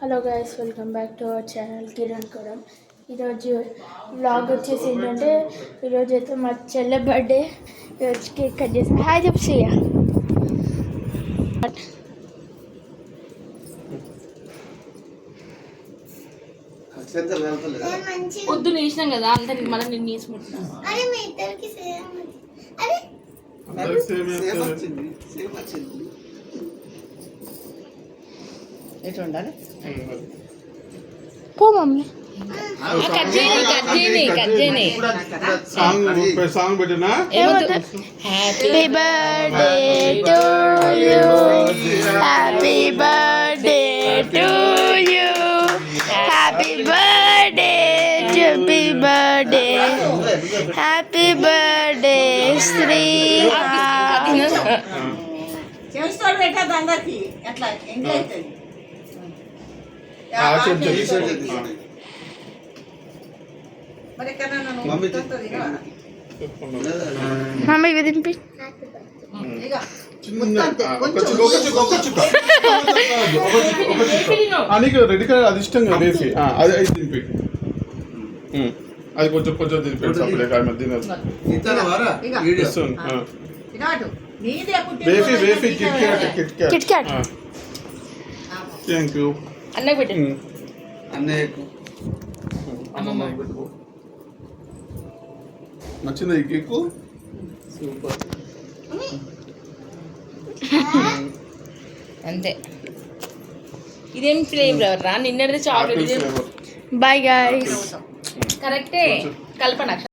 Hello guys, welcome back to our channel Kiran Kodam. ఈరోజు vlog వచ్చేసి ఏంటంటే ఈరోజు అయితే మా చెల్లె బర్త్డే. ఈరోజు కేక్ కట్ చేసాం. హాయ్ చెప్పియ. పొద్దున వేసినాం కదా అంతా మళ్ళీ నేను వేసుకుంటున్నా. ఎట్లా ఉండాలి? పో మమ్మీ. సాంగ్ పెట్టినా happy birthday to you, happy birthday to you, happy birthday, happy birthday, happy birthday Sri. చేస్తాడు పెట్టదు అందరికి అట్లా ఎంజాయ్ అవుతుంది. మమ్మీ ఇవి తినిపి. నీకు రెడ్ కలర్ అది ఇష్టం కదా వేసి అది అది తినిపి. అది కొంచెం కొంచెం తినిపి వేఫీ వేఫీ KitKat KitKat KitKat. Thank you అన్నకు పెట్టి అన్నయ్యకు నచ్చిందా ఈ కేక్? సూపర్. అంతే. ఇదేం ఫ్లేవర్ రా? నిన్నది చాక్లెట్. Bye guys. కరెక్టే. కల్పన.